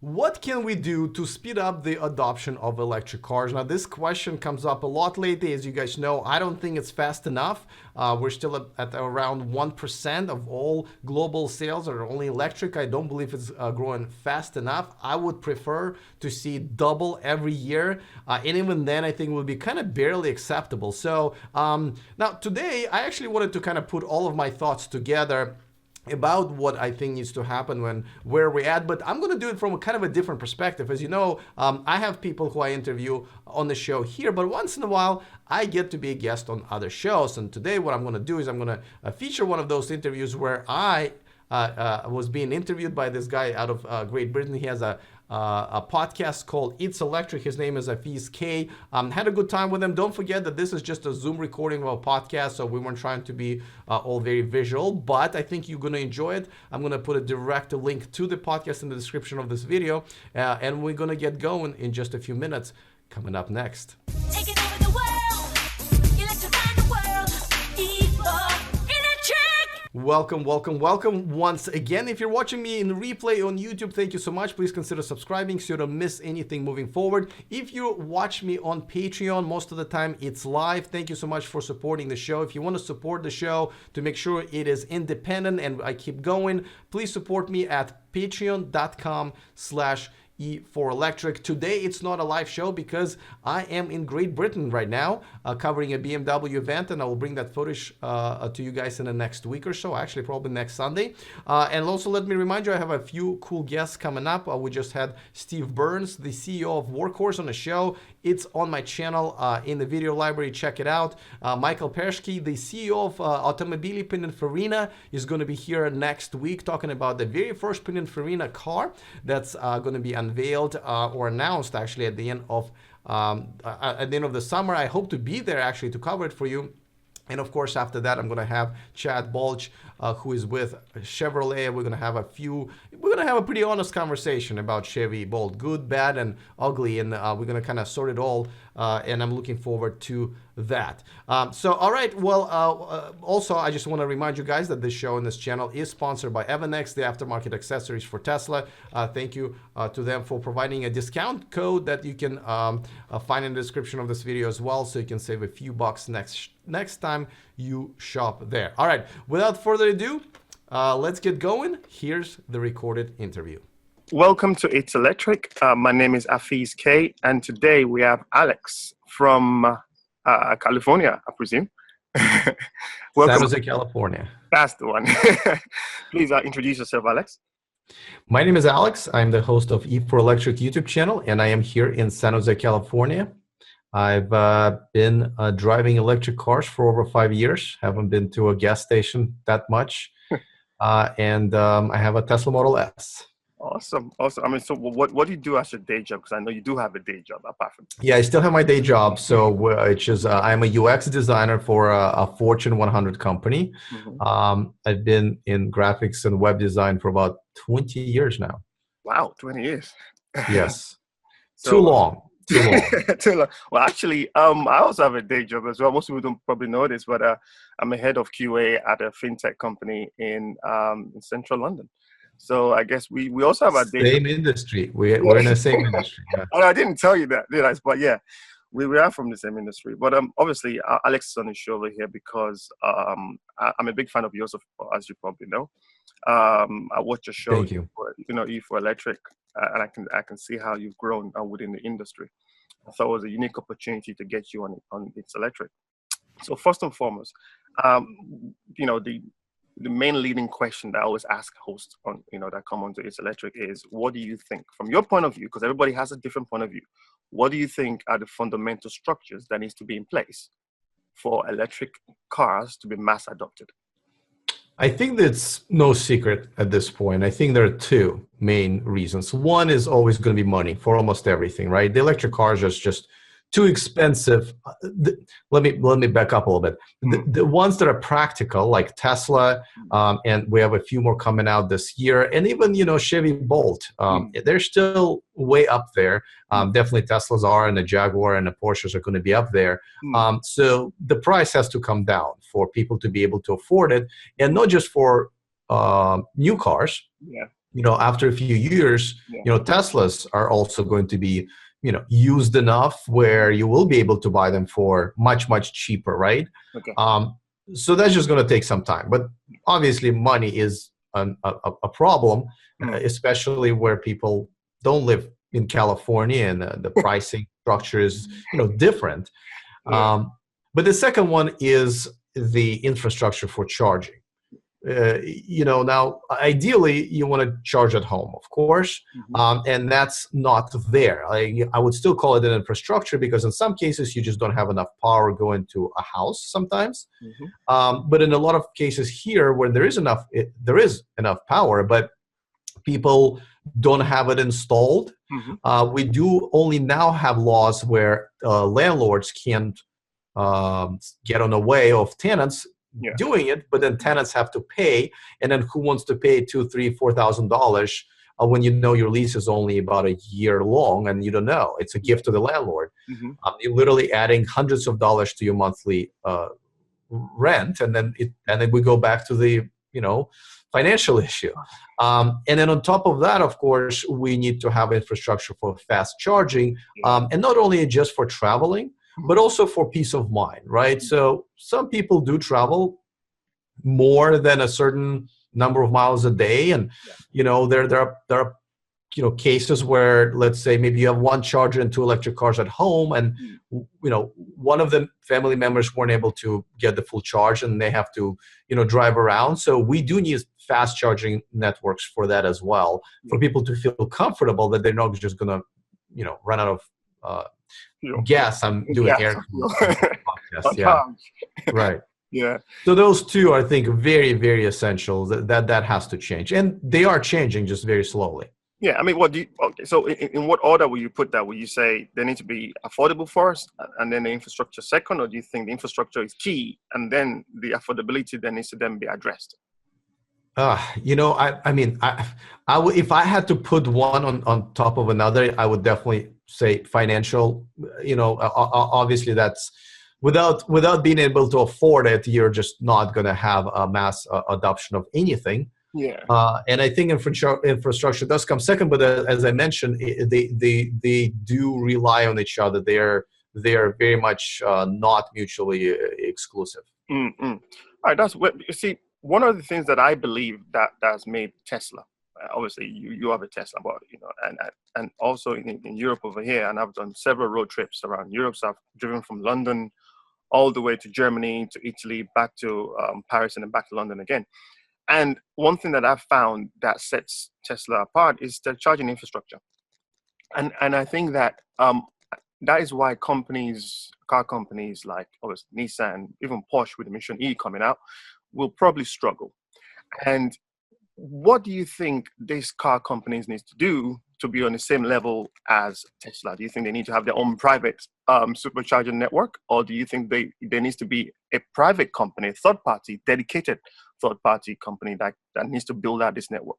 What can we do to speed up the adoption of electric cars? Now, this question comes up a lot lately. As you guys know, I don't think it's fast enough. We're still at around 1% of all global sales are only electric. I don't believe it's growing fast enough. I would prefer to see double every year. And even then, I think it would be kind of barely acceptable. So now today, I actually wanted to kind of put all of my thoughts together about what I think needs to happen where we're at, but I'm going to do it from a kind of a different perspective. As you know, I have people who I interview on the show here, but once in a while I get to be a guest on other shows. And today what I'm going to do is I'm going to feature one of those interviews where I was being interviewed by this guy out of Great Britain. He has a podcast called It's Electric. His name is Afeez Kay. Had a good time with him. Don't forget that this is just a Zoom recording of a podcast, so we weren't trying to be all very visual, but I think you're going to enjoy it. I'm going to put a direct link to the podcast in the description of this video, and we're going to get going in just a few minutes. Coming up next. Taking over the world, electrifying the world, Welcome once again. If you're watching me in replay on YouTube, thank you so much. Please consider subscribing so you don't miss anything moving forward. If you watch me on Patreon, most of the time it's live. Thank you so much for supporting the show. If you want to support the show to make sure it is independent and I keep going, please support me at patreon.com/E4Electric. Today it's not a live show because I am in Great Britain right now covering a BMW event, and I will bring that footage to you guys in the next week or so, actually probably next Sunday. And also let me remind you, I have a few cool guests coming up. We just had Steve Burns, the CEO of Workhorse, on the show. It's on my channel in the video library. Check it out. Michael Pershke, the CEO of Automobili Pininfarina, is going to be here next week talking about the very first Pininfarina car that's going to be unveiled or announced actually at the end of the summer. I hope to be there actually to cover it for you. And of course, after that, I'm going to have Chad Balch, who is with Chevrolet. We're going to have a pretty honest conversation about Chevy, both good, bad, and ugly. And we're going to kind of sort it all. And I'm looking forward to that. All right. Well, also, I just want to remind you guys that this show and this channel is sponsored by Evanex, the aftermarket accessories for Tesla. Thank you to them for providing a discount code that you can find in the description of this video as well, so you can save a few bucks next time you shop there. All right, without further ado, let's get going. Here's the recorded interview. Welcome to It's Electric. My name is Afeez Kay, and today we have Alex from California, I presume. Welcome. San Jose, California. That's the one. Please introduce yourself, Alex. My name is Alex. I'm the host of E4Electric YouTube channel, and I am here in San Jose, California. I've been driving electric cars for over 5 years. Haven't been to a gas station that much. And I have a Tesla Model S. Awesome. I mean, so what do you do as your day job? Because I know you do have a day job apart from. Yeah, I still have my day job. So which is I'm a UX designer for a Fortune 100 company. Mm-hmm. I've been in graphics and web design for about 20 years now. Wow, 20 years. Yes. Too long. Too long. Well, actually, I also have a day job as well. Most people don't probably know this, but I'm a head of QA at a fintech company in central London. So I guess we also have a day same industry. We're in the same industry. Yeah. I didn't tell you that, did I? But yeah, we are from the same industry. But obviously, Alex is on the show over here because I'm a big fan of yours, as you probably know. I watch your show. Thank you. E4Electric, and I can see how you've grown within the industry. I thought it was a unique opportunity to get you on It's Electric. So first and foremost, the main leading question that I always ask hosts on, that come onto It's Electric is, what do you think from your point of view? Because everybody has a different point of view. What do you think are the fundamental structures that needs to be in place for electric cars to be mass adopted? I think that's no secret at this point. I think there are two main reasons. One is always going to be money for almost everything, right? The electric cars are just too expensive. Let me back up a little bit. The ones that are practical, like Tesla, and we have a few more coming out this year, and even Chevy Bolt, they're still way up there. Definitely Teslas are, and the Jaguar and the Porsches are going to be up there. So the price has to come down for people to be able to afford it, and not just for new cars. Yeah. after a few years, Yeah. Teslas are also going to be, used enough where you will be able to buy them for much, much cheaper, right? Okay. Um, so that's just going to take some time. But obviously, money is a problem, Mm. especially where people don't live in California and the pricing structure is, different. Yeah. But the second one is the infrastructure for charging. Now ideally you want to charge at home, of course, Mhm. and that's not there. I would still call it an infrastructure because in some cases you just don't have enough power going to a house sometimes. Mhm. But in a lot of cases here where there is enough power, but people don't have it installed. Mhm. We do only now have laws where landlords can't get on the way of tenants Yeah. doing it, but then tenants have to pay, and then who wants to pay $2, $3, $4,000 when your lease is only about a year long and you don't know? It's a gift to the landlord. Mhm. You're literally adding hundreds of dollars to your monthly rent, and then we go back to the financial issue. And then on top of that, of course, we need to have infrastructure for fast charging, and not only just for traveling, but also for peace of mind, right? So some people do travel more than a certain number of miles a day, and there are cases where, let's say, maybe you have one charger and two electric cars at home, and one of the family members weren't able to get the full charge and they have to drive around. So we do need fast charging networks for that as well, for people to feel comfortable that they're not just gonna run out of gas. I'm doing Yeah. air podcast. Yeah, Sometimes. right. Yeah. So those two, I think, are very, very essential. That has to change, and they are changing just very slowly. Yeah, I mean, what do you? Okay, so in what order will you put that? Will you say they need to be affordable first, and then the infrastructure second, or do you think the infrastructure is key, and then the affordability then needs to then be addressed? I mean, I would, if I had to put one on top of another, I would definitely say financial. Obviously that's without being able to afford it, you're just not going to have a mass adoption of anything. Yeah. And I think infrastructure does come second, but as I mentioned, they do rely on each other. They are very much not mutually exclusive. Mm-mm. All right, that's what you see. One of the things that I believe that's made Tesla. Obviously, you have a Tesla, but and also in Europe over here, and I've done several road trips around Europe. So I've driven from London all the way to Germany, to Italy, back to Paris, and then back to London again. And one thing that I've found that sets Tesla apart is the charging infrastructure. And I think that that is why car companies like obviously Nissan, even Porsche with the Mission E coming out, will probably struggle. And what do you think these car companies need to do to be on the same level as Tesla? Do you think they need to have their own private supercharger network, or do you think there needs to be a private company, a third party, dedicated third party company that needs to build out this network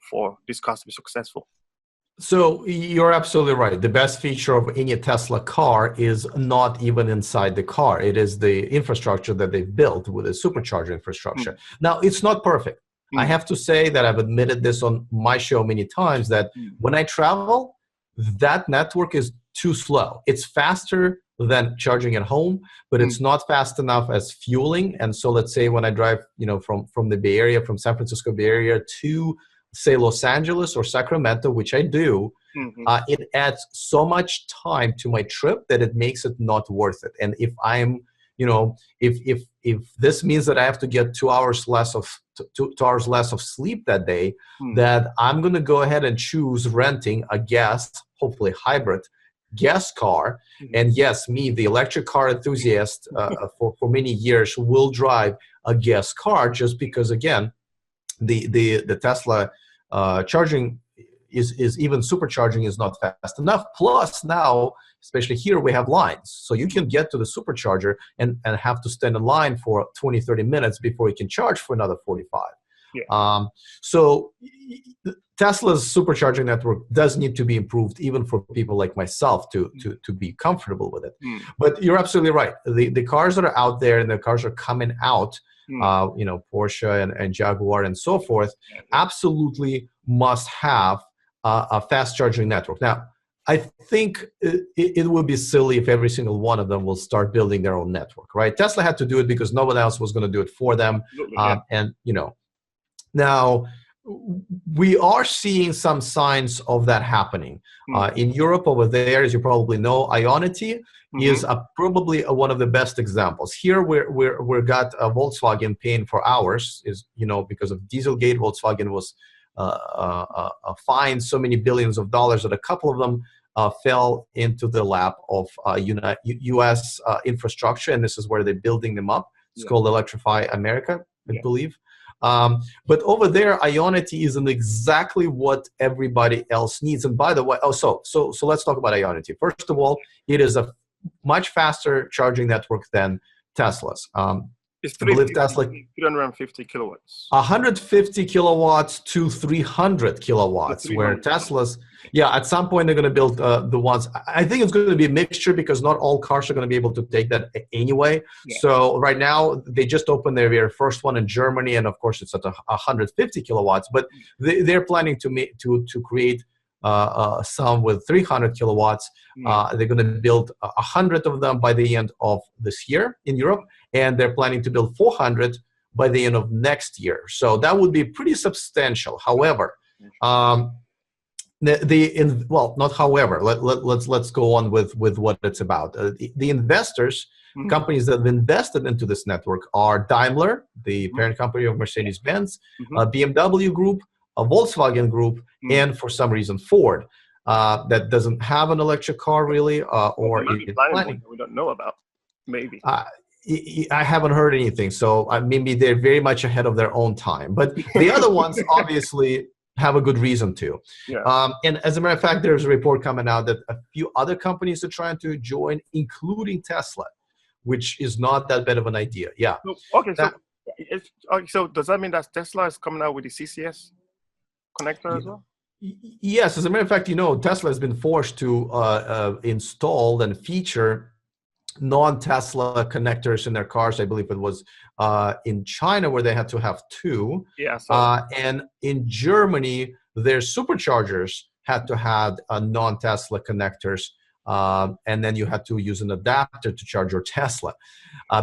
for this cars to be successful? So you're absolutely right. The best feature of any Tesla car is not even inside the car. It is the infrastructure that they've built with a supercharger infrastructure. Now, it's not perfect. I have to say that I've admitted this on my show many times that when I travel, that network is too slow. It's faster than charging at home, but it's not fast enough as fueling. And so let's say when I drive, from the Bay Area, from San Francisco Bay Area to say Los Angeles or Sacramento, which I do, it adds so much time to my trip that it makes it not worth it. And if I'm, if this means that I have to get 2 hours less of 2 hours less of sleep that day, that I'm going to go ahead and choose renting a gas, hopefully hybrid gas car. And yes, me, the electric car enthusiast, for many years will drive a gas car just because, again, the Tesla charging is even supercharging is not fast enough. Plus now, especially here, we have lines. So you can get to the supercharger and have to stand in line for 20, 30 minutes before you can charge for another 45. Yeah. So Tesla's supercharging network does need to be improved, even for people like myself to be comfortable with it. But you're absolutely right. The cars that are out there and the cars are coming out, Porsche and Jaguar and so forth, absolutely must have a fast charging network. Now, I think it would be silly if every single one of them will start building their own network, right? Tesla had to do it because no one else was going to do it for them. And, now we are seeing some signs of that happening. In Europe over there, as you probably know, Ionity is probably one of the best examples. Here we're got Volkswagen paying for ours, because of Dieselgate. Volkswagen was fined so many billions of dollars that a couple of them fell into the lap of U.S. infrastructure, and this is where they're building them up. It's called Electrify America, I believe. But over there, Ionity isn't exactly what everybody else needs. And by the way, so let's talk about Ionity. First of all, it is a much faster charging network than Tesla's. It's I believe Tesla 350 kilowatts. 150 kilowatts to 300 kilowatts, where Tesla's, at some point they're going to build the ones. I think it's going to be a mixture because not all cars are going to be able to take that anyway. So right now they just opened their very first one in Germany, and of course it's at 150 kilowatts. But they're planning to create some with 300 kilowatts. They're going to build 100 of them by the end of this year in Europe, and they're planning to build 400 by the end of next year. So that would be pretty substantial. However, not however. Let's go on with what it's about. The investors, companies that have invested into this network are Daimler, the parent company of Mercedes-Benz, BMW Group, a Volkswagen Group, and for some reason Ford. That doesn't have an electric car really, or is planning. We don't know about. Maybe. I haven't heard anything, so maybe they're very much ahead of their own time. But the other ones obviously have a good reason to. And as a matter of fact, there's a report coming out that a few other companies are trying to join, including Tesla, which is not that bad of an idea. So does that mean that Tesla is coming out with the CCS connector as well? Yes, as a matter of fact, Tesla has been forced to install and feature non-Tesla connectors in their cars. I believe it was in China where they had to have two. And in Germany, their Superchargers had to have non-Tesla connectors. And then you had to use an adapter to charge your Tesla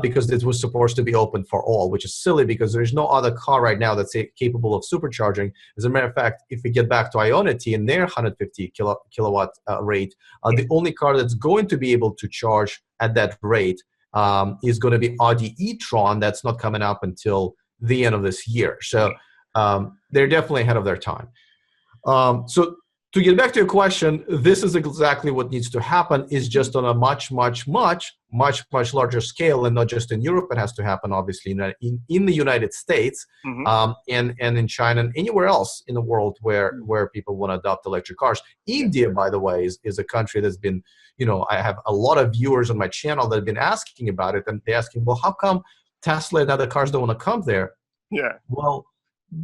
because it was supposed to be open for all, which is silly because there's no other car right now that's capable of supercharging. As a matter of fact, if we get back to Ionity and their 150 kilowatt rate, the only car that's going to be able to charge at that rate is going to be Audi e-tron. That's not coming up until the end of this year. So they're definitely ahead of their time. So to get back to your question, this is exactly what needs to happen, is just on a much larger scale, and not just in Europe. It has to happen, obviously, in the United States, and in China and anywhere else in the world where people want to adopt electric cars. India, by the way, is a country that's been, I have a lot of viewers on my channel that have been asking about it, and they're asking, well, how come Tesla and other cars don't want to come there? Well,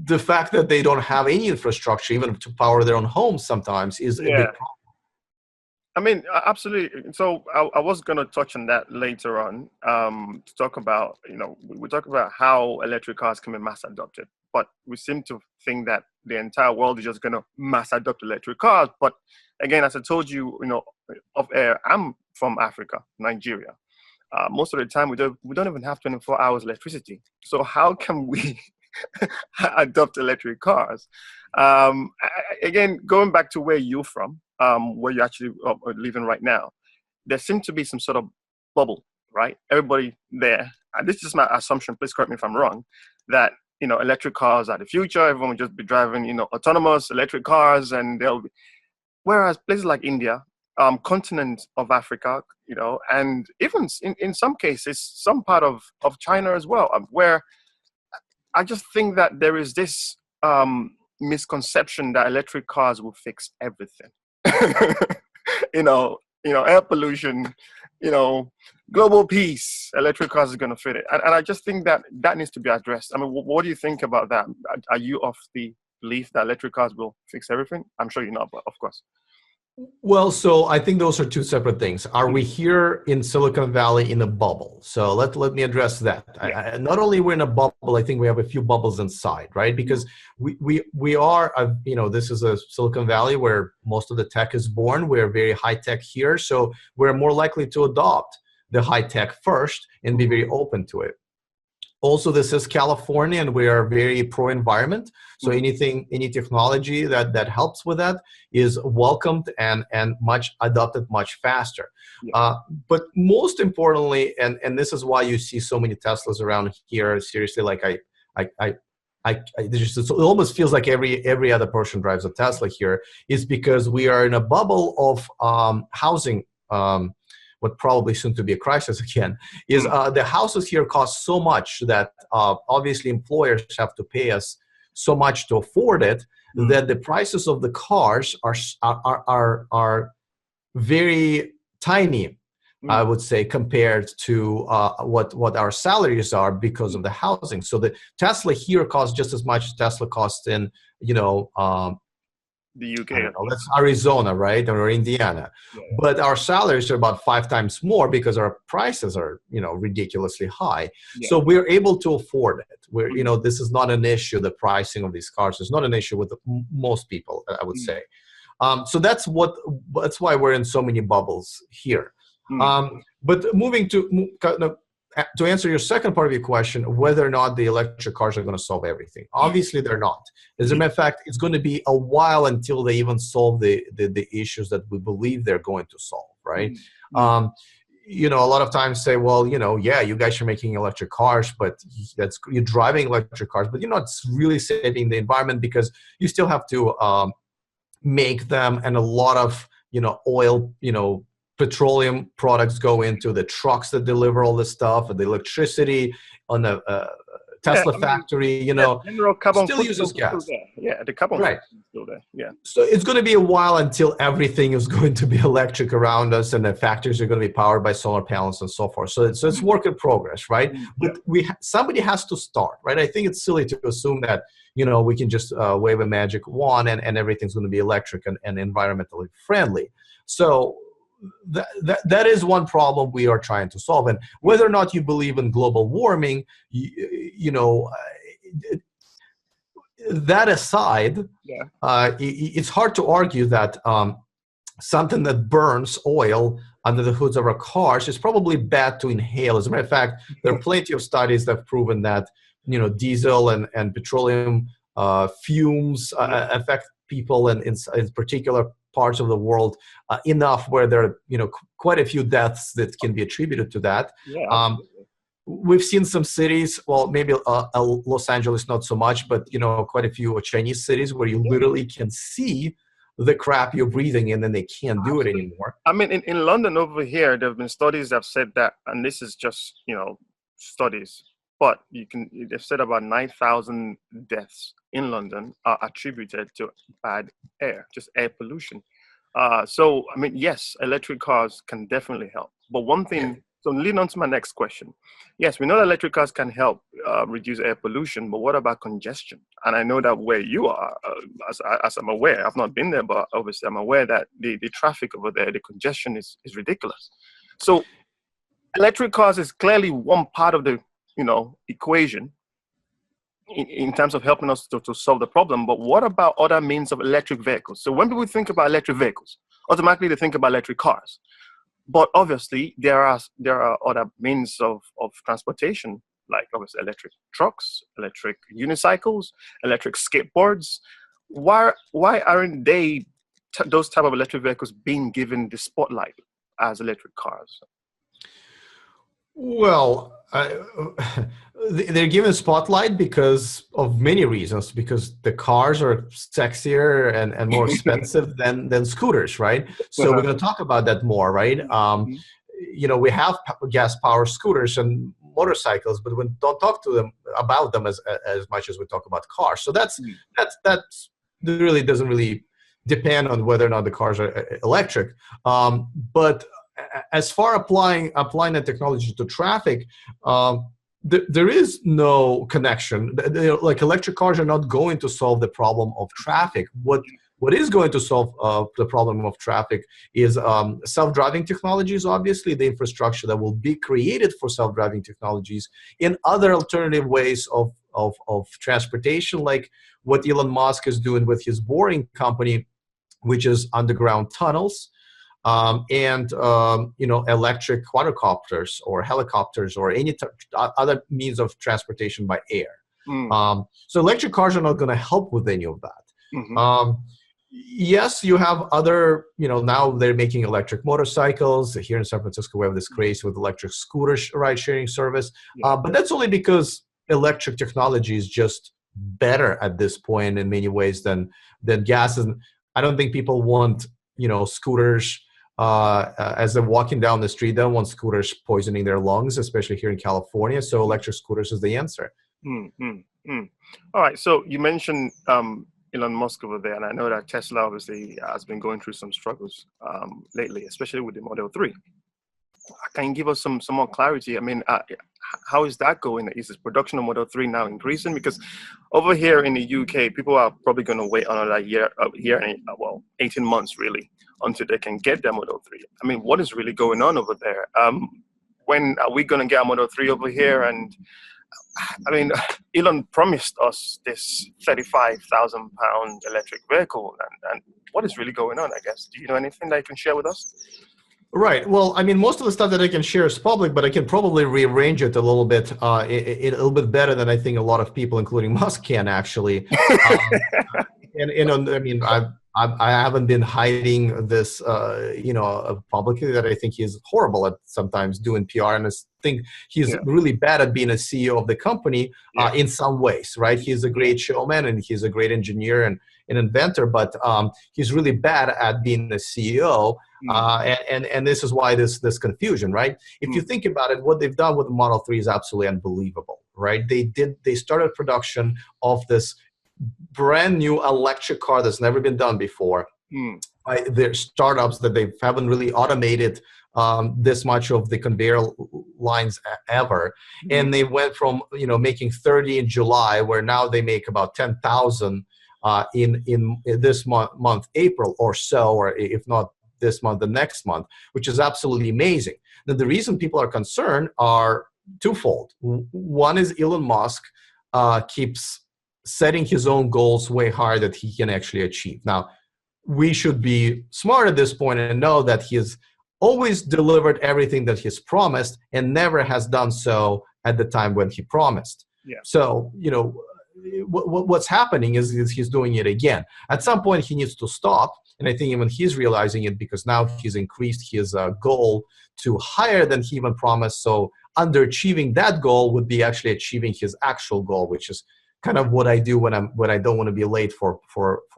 the fact that they don't have any infrastructure, even to power their own homes, sometimes is a big problem. I mean, absolutely. So I was going to touch on that later on, to talk about, we talk about how electric cars can be mass adopted, but we seem to think that the entire world is just going to mass adopt electric cars. But again, as I told you, off air, I'm from Africa, Nigeria. Most of the time, we don't even have 24 hours electricity. So how can we adopt electric cars? Again, going back to where you're from, where you're actually living right now, there seems to be some sort of bubble, right? Everybody there, and this is my assumption, please correct me if I'm wrong, that electric cars are the future. Everyone will just be driving autonomous electric cars, and they'll be, whereas places like India, continent of Africa, and even in some cases some part of China as well, where I just think that there is this misconception that electric cars will fix everything. Air pollution, global peace, electric cars are going to fit it. And I just think that needs to be addressed. I mean, what do you think about that? Are you of the belief that electric cars will fix everything? I'm sure you're not, but of course. Well, so I think those are two separate things. Are we here in Silicon Valley in a bubble? So let me address that. Yeah. Not only we're in a bubble, I think we have a few bubbles inside, right? Because we are, this is a Silicon Valley where most of the tech is born. We're very high tech here, so we're more likely to adopt the high tech first and be very open to it. Also, this is California, and we are very pro-environment. So any technology that helps with that is welcomed and much adopted much faster. Yeah. But most importantly, and this is why you see so many Teslas around here. Seriously, like it almost feels like every other person drives a Tesla here. Is because we are in a bubble of housing. What probably soon to be a crisis again, is the houses here cost so much that obviously employers have to pay us so much to afford it, that the prices of the cars are very tiny, I would say, compared to what our salaries are because of the housing. So the Tesla here costs just as much as Tesla costs in, The UK. I don't know, that's Arizona, right, or Indiana. Yeah. But our salaries are about 5 times more because our prices are, ridiculously high. Yeah. So we're able to afford it. This is not an issue. The pricing of these cars is not an issue with most people, I would say. So that's why we're in so many bubbles here. But moving to answer your second part of your question, whether or not the electric cars are going to solve everything. Obviously, they're not. As a matter of fact, it's going to be a while until they even solve the issues that we believe they're going to solve, right? A lot of times say, well, yeah, you guys are making electric cars, but you're driving electric cars, but you're not really saving the environment because you still have to make them, and a lot of, oil, petroleum products go into the trucks that deliver all this stuff, and the electricity on the Tesla factory, general carbon still footprint uses is still gas. there. Yeah, the carbon Right. footprint is still there. Yeah. So it's going to be a while until everything is going to be electric around us, and the factories are going to be powered by solar panels and so forth. So it's work in progress, right? But somebody has to start, right? I think it's silly to assume that we can just wave a magic wand and everything's going to be electric and environmentally friendly. So that is one problem we are trying to solve. And whether or not you believe in global warming, that aside, it's hard to argue that something that burns oil under the hoods of our cars is probably bad to inhale. As a matter of fact, there are plenty of studies that have proven that diesel and petroleum fumes affect people in particular parts of the world enough where there are quite a few deaths that can be attributed to that. We've seen some cities, well, maybe Los Angeles not so much, but quite a few Chinese cities where you literally can see the crap you're breathing in and they can't do it anymore. I mean, in London over here, there have been studies that have said that, and this is just studies, but they've said about 9,000 deaths in London are attributed to bad air, just air pollution. So, I mean, yes, electric cars can definitely help. But one thing, so leading on to my next question. Yes, we know that electric cars can help reduce air pollution, but what about congestion? And I know that where you are, as I'm aware, I've not been there, but obviously I'm aware that the traffic over there, the congestion is ridiculous. So electric cars is clearly one part of the equation in terms of helping us to solve the problem. But what about other means of electric vehicles? So when people think about electric vehicles, automatically they think about electric cars. But obviously there are other means of transportation, like obviously electric trucks, electric unicycles, electric skateboards. Why aren't those type of electric vehicles being given the spotlight as electric cars? Well, they're given spotlight because of many reasons, because the cars are sexier and more expensive than scooters, right? So we're going to talk about that more, right? We have gas powered scooters and motorcycles, but we don't talk to them about them as much as we talk about cars. So that's really doesn't really depend on whether or not the cars are electric. But as far applying the technology to traffic, there is no connection. Like electric cars are not going to solve the problem of traffic. What what is going to solve the problem of traffic is self-driving technologies, obviously, the infrastructure that will be created for self-driving technologies, in other alternative ways of transportation, like what Elon Musk is doing with his boring company, which is underground tunnels, electric quadricopters or helicopters or any other means of transportation by air. So electric cars are not going to help with any of that. Yes, you have other, now they're making electric motorcycles. Here in San Francisco, we have this craze with electric scooter ride-sharing service. But that's only because electric technology is just better at this point in many ways than gas. And I don't think people want, scooters as they're walking down the street. They don't want scooters poisoning their lungs, especially here in California. So electric scooters is the answer. All right. So you mentioned Elon Musk over there, and I know that Tesla obviously has been going through some struggles lately, especially with the Model 3. Can you give us some more clarity? I mean, how is that going? Is the production of Model 3 now increasing? Because over here in the UK, people are probably going to wait another year and 18 months really, until they can get their Model 3. I mean, what is really going on over there? When are we going to get a Model 3 over here? And I mean, Elon promised us this £35,000 electric vehicle, and what is really going on, I guess? Do you know anything that you can share with us? Right. Well, I mean, most of the stuff that I can share is public, but I can probably rearrange it a little bit, a little bit better than I think a lot of people, including Musk, can actually. I mean, I haven't been hiding this, publicly, that I think he's horrible at sometimes doing PR, and I think he's really bad at being a CEO of the company in some ways, right? He's a great showman and he's a great engineer and an inventor, but he's really bad at being the CEO. And this is why this confusion, right? If you think about it, what they've done with the Model 3 is absolutely unbelievable, right? They started production of this brand new electric car that's never been done before. They're startups that they haven't really automated this much of the conveyor lines ever. And they went from making 30 in July, where now they make about 10,000 in this month, April or so, or if not this month, the next month, which is absolutely amazing. Now, the reason people are concerned are twofold. One is Elon Musk keeps setting his own goals way higher that he can actually achieve. Now, we should be smart at this point and know that he has always delivered everything that he's promised and never has done so at the time when he promised. So, what's happening is he's doing it again. At some point, he needs to stop. And I think even he's realizing it, because now he's increased his goal to higher than he even promised. So underachieving that goal would be actually achieving his actual goal, which is kind of what I do when I don't want to be late for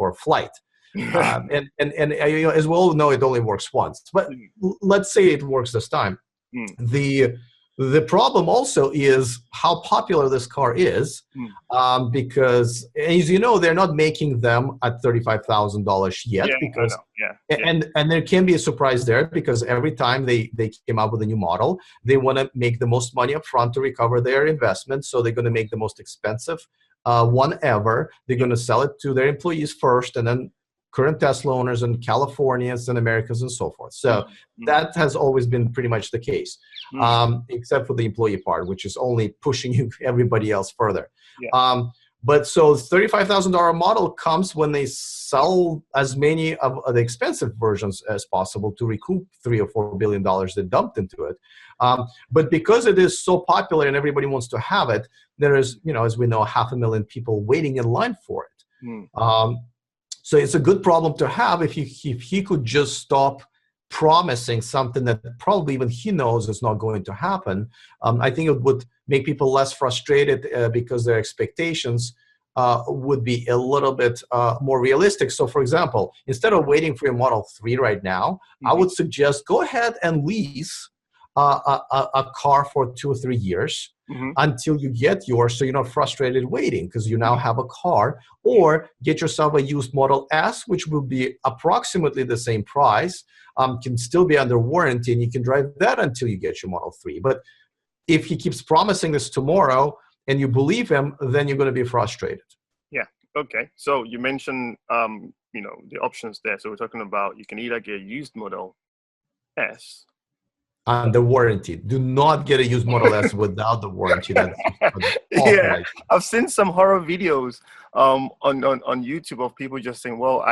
a flight. And as we all know, it only works once. But let's say it works this time. The problem also is how popular this car is, because, as you know, they're not making them at $35,000 yet. Because and there can be a surprise there, because every time they came out with a new model, they want to make the most money up front to recover their investment. So they're going to make the most expensive one ever. They're going to sell it to their employees first, and then current Tesla owners and Californians and Americans and so forth. So that has always been pretty much the case, except for the employee part, which is only pushing everybody else further. But so $35,000 model comes when they sell as many of the expensive versions as possible to recoup $3 or $4 billion they dumped into it. But because it is so popular and everybody wants to have it, there is, as we know, 500,000 people waiting in line for it. So it's a good problem to have if he could just stop promising something that probably even he knows is not going to happen. I think it would make people less frustrated because their expectations would be a little bit more realistic. So, for example, instead of waiting for your Model 3 right now, I would suggest go ahead and lease a car for 2 or 3 years until you get yours, so you're not frustrated waiting because you now have a car. Or get yourself a used Model S, which will be approximately the same price, can still be under warranty, and you can drive that until you get your Model 3. But if he keeps promising this tomorrow and you believe him, then you're going to be frustrated. Okay. So you mentioned the options there. So we're talking about you can either get a used Model S. Under warranty. Do not get a used Model S without the warranty. That's just an awful Yeah, idea. I've seen some horror videos on YouTube of people just saying, "Well,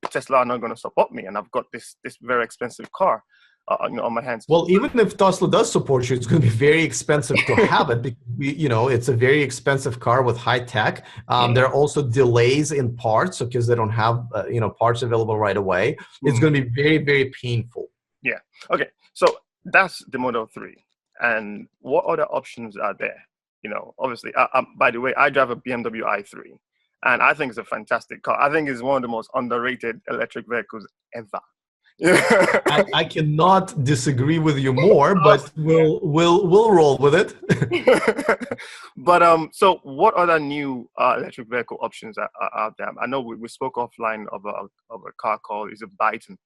Tesla are not going to support me, and I've got this very expensive car, on my hands." Well, even if Tesla does support you, it's going to be very expensive to have it because it's a very expensive car with high tech. There are also delays in parts because they don't have parts available right away. It's going to be very, very painful. Yeah. Okay. So that's the Model 3. And what other options are there? Obviously, by the way, I drive a BMW i3, and I think it's a fantastic car. I think it's one of the most underrated electric vehicles ever. I cannot disagree with you more, but we'll roll with it. But so what other new electric vehicle options are out there? I know we spoke offline of a car called, is it Byton?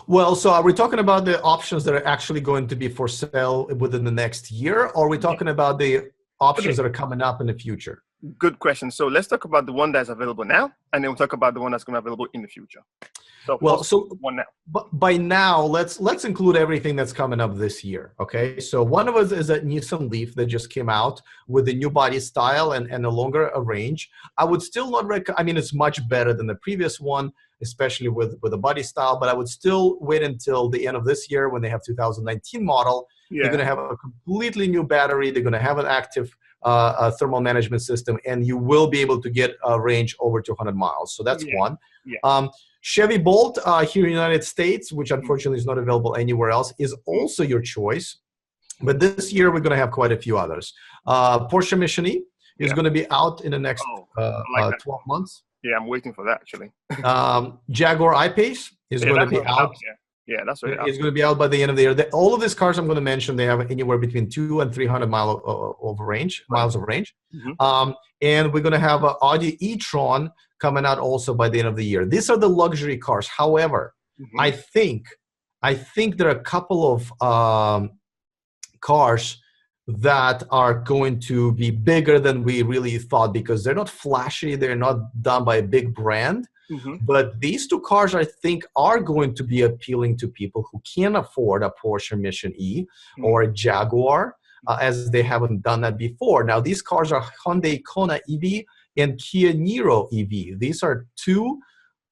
Well, so are we talking about the options that are actually going to be for sale within the next year, or are we talking about the options that are coming up in the future? Good question. So let's talk about the one that's available now, and then we'll talk about the one that's going to be available in the future. So one now. But by now, let's include everything that's coming up this year. Okay, so one of us is a Nissan Leaf that just came out with a new body style and a longer range. I would still not recommend. I mean, it's much better than the previous one, especially with the body style. But I would still wait until the end of this year when they have 2019 model. Yeah. They're going to have a completely new battery. They're going to have an active thermal management system, and you will be able to get a range over 200 miles. So that's one. Yeah. Chevy Bolt here in the United States, which unfortunately is not available anywhere else, is also your choice. But this year, we're going to have quite a few others. Porsche Mission E is going to be out in the next 12 months. Yeah, I'm waiting for that, actually. Jaguar I-Pace is going to be out. Yeah, that's right. It's going to be out by the end of the year. All of these cars I'm going to mention, they have anywhere between 200 and 300 miles of range. Mm-hmm. And we're going to have an Audi e-tron coming out also by the end of the year. These are the luxury cars. However, I think there are a couple of cars that are going to be bigger than we really thought because they're not flashy. They're not done by a big brand. But these two cars, I think, are going to be appealing to people who can afford a Porsche Mission E or a Jaguar, as they haven't done that before. Now, these cars are Hyundai Kona EV and Kia Niro EV. These are two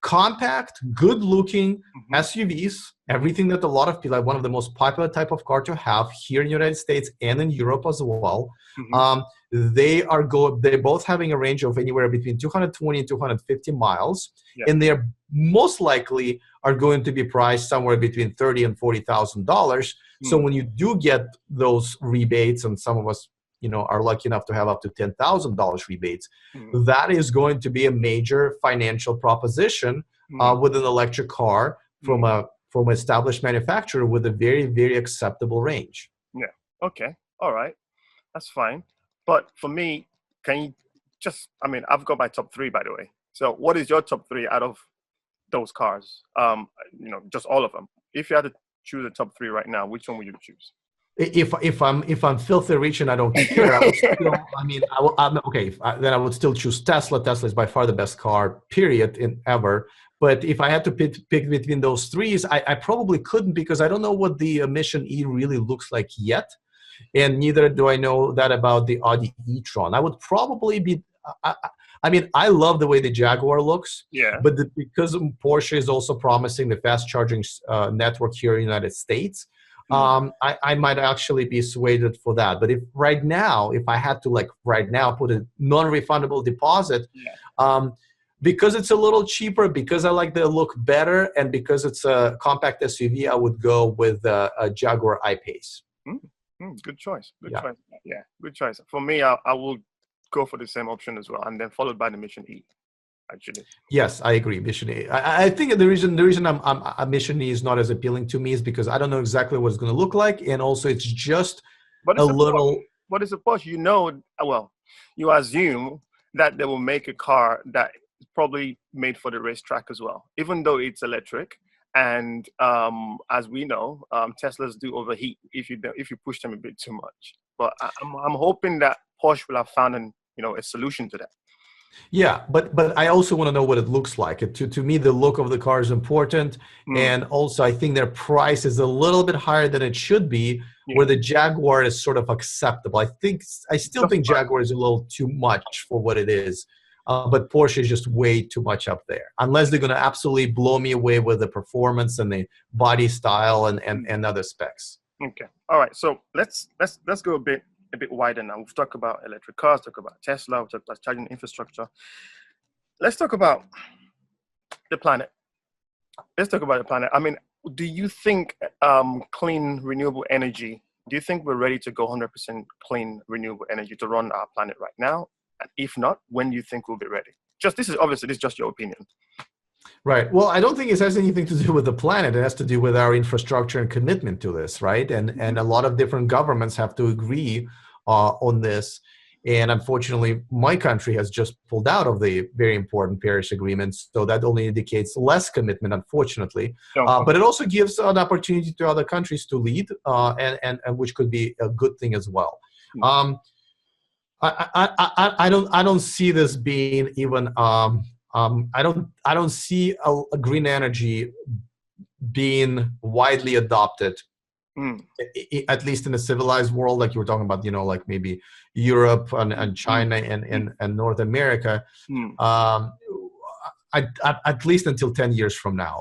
compact, good-looking SUVs, everything that a lot of people, like one of the most popular type of car to have here in the United States and in Europe as well. They're both having a range of anywhere between 220 and 250 miles, and they're most likely are going to be priced somewhere between $30,000 and $40,000. So when you do get those rebates, and some of us, are lucky enough to have up to $10,000 rebates, that is going to be a major financial proposition with an electric car from an established manufacturer with a very, very acceptable range. Yeah. Okay. All right. That's fine. But for me, can you just, I've got my top 3, by the way. So what is your top 3 out of those cars? Just all of them. If you had to choose a top 3 right now, which one would you choose? If I'm filthy rich and I don't care, I would still, then I would still choose Tesla. Tesla is by far the best car, period, ever. But if I had to pick between those 3s, I probably couldn't because I don't know what the Mission E really looks like yet. And neither do I know that about the Audi e-tron. I would probably be, I love the way the Jaguar looks, but because Porsche is also promising the fast charging network here in the United States, I might actually be swayed for that. But if I had to put a non-refundable deposit, because it's a little cheaper, because I like the look better, and because it's a compact SUV, I would go with a Jaguar I-Pace. Good choice. Good choice. Yeah, good choice. For me, I will go for the same option as well, and then followed by the Mission E. Actually, yes, I agree. Mission E. I think the reason I'm Mission E is not as appealing to me is because I don't know exactly what it's going to look like, and also it's just a little. What is a Porsche? You assume that they will make a car that is probably made for the racetrack as well, even though it's electric. And as we know, Teslas do overheat if you push them a bit too much. But I'm hoping that Porsche will have found a solution to that. Yeah, but I also want to know what it looks like. To me, the look of the car is important, Mm, and also I think their price is a little bit higher than it should be. yeah, Where the Jaguar is sort of acceptable. I still think justified. Jaguar is a little too much for what it is, but Porsche is just way too much up there. Unless they're going to absolutely blow me away with the performance and the body style Mm, and other specs. okay, all right. So let's go a bit wider now. We've talked about electric cars, talk about Tesla, we've talked about charging infrastructure. Let's talk about the planet. Let's talk about the planet. I mean, do you think clean renewable energy? Do you think we're ready to go 100% clean renewable energy to run our planet right now? And if not, when do you think we'll be ready? Just this is just your opinion. Right. Well, I don't think it has anything to do with the planet. It has to do with our infrastructure and commitment to this, right? And a lot of different governments have to agree on this. And unfortunately, my country has just pulled out of the very important Paris Agreement. So that only indicates less commitment, unfortunately. Okay. But it also gives an opportunity to other countries to lead, and which could be a good thing as well. Mm, Um, I don't see this being even I don't see a green energy being widely adopted, mm, at least in a civilized world, like you were talking about, like maybe Europe mm, and mm, China mm, and North America. mm, Um, at least until 10 years from now.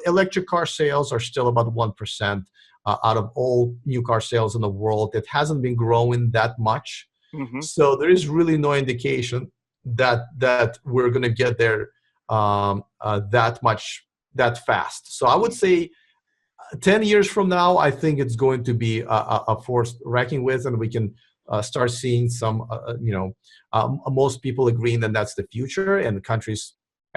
Electric car sales are still about 1% out of all new car sales in the world. It hasn't been growing that much. mhm, So there is really no indication that we're going to get there that fast. So I would say 10 years from now, I think it's going to be a force reckoning with, and we can start seeing some, most people agreeing that that's the future, and countries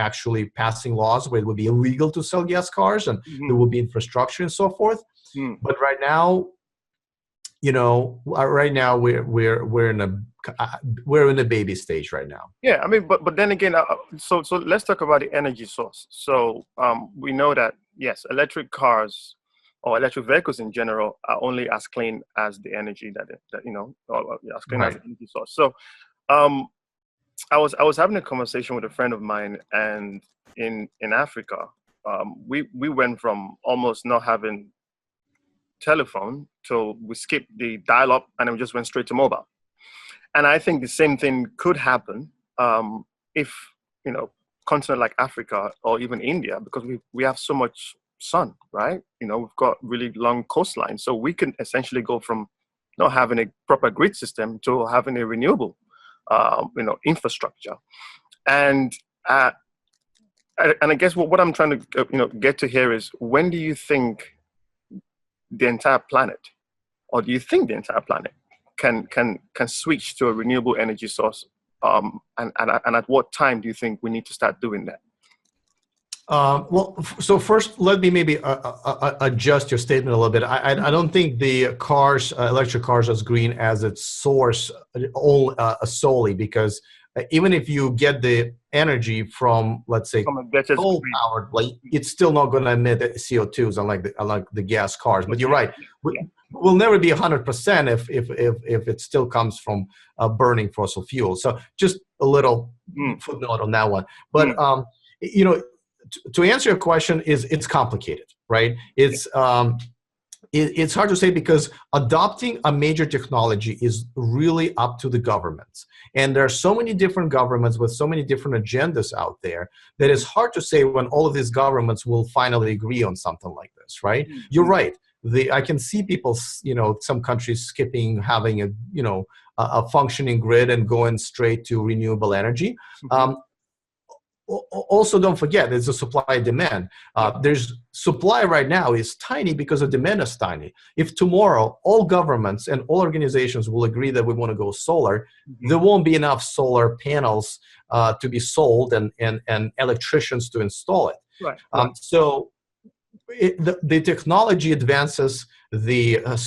actually passing laws where it would be illegal to sell gas cars, and there mhm, will be infrastructure and so forth. mm. But right now we're in a baby stage right now. Yeah, I mean, but then again, so let's talk about the energy source. So we know that yes, electric cars or electric vehicles in general are only as clean as the energy or as clean as Right. the energy source. So um, I was having a conversation with a friend of mine, and in Africa, we went from almost not having telephone till we skipped the dial-up and then we just went straight to mobile. And I think the same thing could happen if you know continent like Africa or even India, because we have so much sun, right? We've got really long coastline, so we can essentially go from not having a proper grid system to having a renewable, infrastructure. And uh, and I guess what I'm trying to get to here is, when do you think the entire planet, or do you think the entire planet can switch to a renewable energy source? And at what time do you think we need to start doing that? So first, let me maybe adjust your statement a little bit. I don't think the cars, electric cars, as green as its source solely, because even if you get the energy from, let's say, From a better coal grid. powered, like, it's still not going to emit CO2s, unlike the gas cars. But you're right, Yeah. we'll never be 100% if it still comes from burning fossil fuels. So just a little Mm, footnote on that one. mm, But you know to answer your question, it's complicated, right? It's hard to say, because adopting a major technology is really up to the governments, and there are so many different governments with so many different agendas out there that it's hard to say when all of these governments will finally agree on something like this, right? mm, You're mm, right. I can see people, some countries skipping having a functioning grid and going straight to renewable energy. mhm. Um, Also, don't forget, there's a supply and demand. Yeah. There's supply right now is tiny because the demand is tiny. If tomorrow all governments and all organizations will agree that we want to go solar, Mhm. there won't be enough solar panels to be sold, and electricians to install it. Right. Right. So the technology advances, the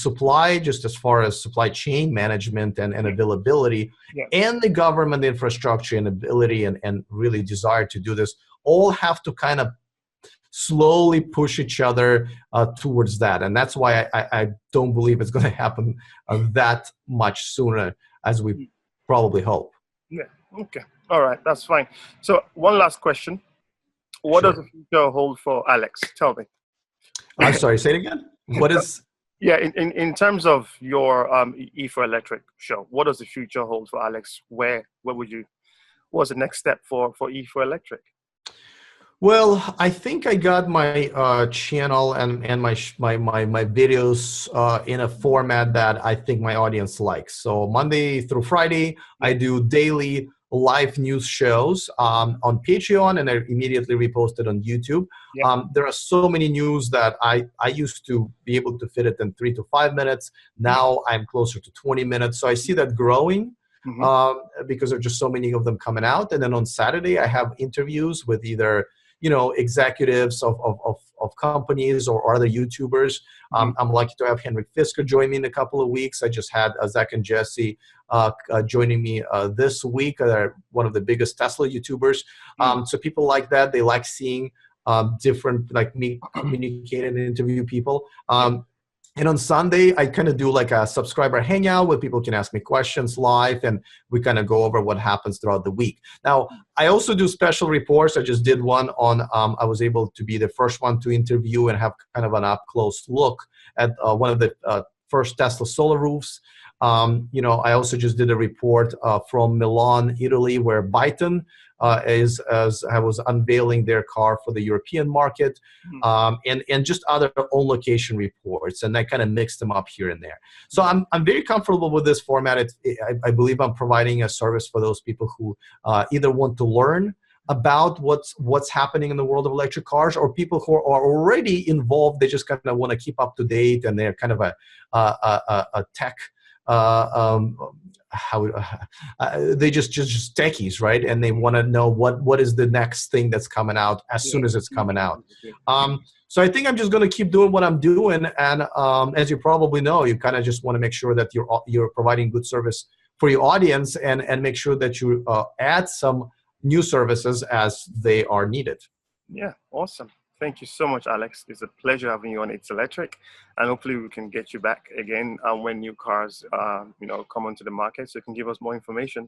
supply, just as far as supply chain management and Yeah. availability, Yeah. and the government infrastructure and ability and really desire to do this, all have to kind of slowly push each other towards that. And that's why I don't believe it's going to happen that much sooner as we Mm. probably hope. Yeah. Okay. All right, that's fine. So one last question. What does Sure. the future hold for Alex? Tell me. I'm sorry, say it again. What is? Yeah, in terms of your E for Electric show, what does the future hold for Alex? Where would you? What's the next step for E for Electric? Well, I think I got my channel and my videos in a format that I think my audience likes. So Monday through Friday, I do daily live news shows on Patreon, and I immediately repost it on YouTube. Yep. There are so many news that I used to be able to fit it in 3 to 5 minutes. Now I'm closer to 20 minutes. So I see that growing. Mm-hmm. Because there are just so many of them coming out. And then on Saturday, I have interviews with either executives of companies or other YouTubers. I'm lucky to have Henrik Fisker join me in a couple of weeks. I just had Zach and Jesse joining me this week. They're one of the biggest Tesla YouTubers. So people like that. They like seeing different, like me communicate and interview people. And on Sunday, I kind of do like a subscriber hangout where people can ask me questions live, and we kind of go over what happens throughout the week. Now, I also do special reports. I just did one on, I was able to be the first one to interview and have kind of an up-close look at one of the first Tesla solar roofs. I also just did a report from Milan, Italy, where Byton was unveiling their car for the European market, and just other on-location reports, and I kind of mixed them up here and there. So I'm very comfortable with this format. I believe I'm providing a service for those people who either want to learn about what's happening in the world of electric cars, or people who are already involved. They just kind of want to keep up to date, and they're kind of a tech. They just techies, right? And they want to know what is the next thing that's coming out as soon as it's coming out. So I think I'm just going to keep doing what I'm doing, and as you probably know, you kind of just want to make sure that you're providing good service for your audience, and make sure that you add some new services as they are needed. Yeah, awesome. Thank you so much, Alex. It's a pleasure having you on It's Electric, and hopefully we can get you back again when new cars, come onto the market, so you can give us more information.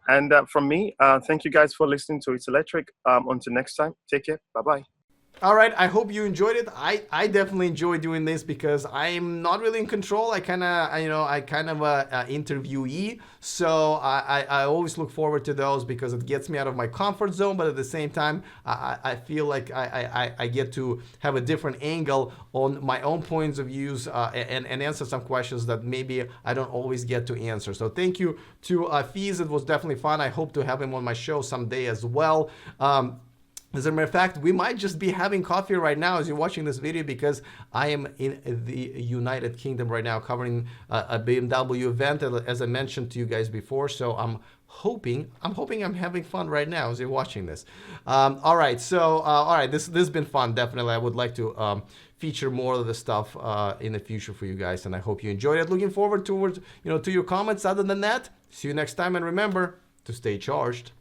And from me, thank you guys for listening to It's Electric. Until next time, take care. Bye-bye. All right, I hope you enjoyed it. I definitely enjoy doing this because I'm not really in control. I kind of a interviewee, so I always look forward to those because it gets me out of my comfort zone. But at the same time, I feel like I get to have a different angle on my own points of views and answer some questions that maybe I don't always get to answer. So thank you to Afeez. It was definitely fun. I hope to have him on my show someday as well. As a matter of fact, we might just be having coffee right now as you're watching this video, because I am in the United Kingdom right now covering a BMW event, as I mentioned to you guys before. So I'm hoping I'm having fun right now as you're watching this. All right, this has been fun. Definitely, I would like to feature more of the stuff in the future for you guys, and I hope you enjoyed it. Looking forward to your comments. Other than that, see you next time, and remember to stay charged.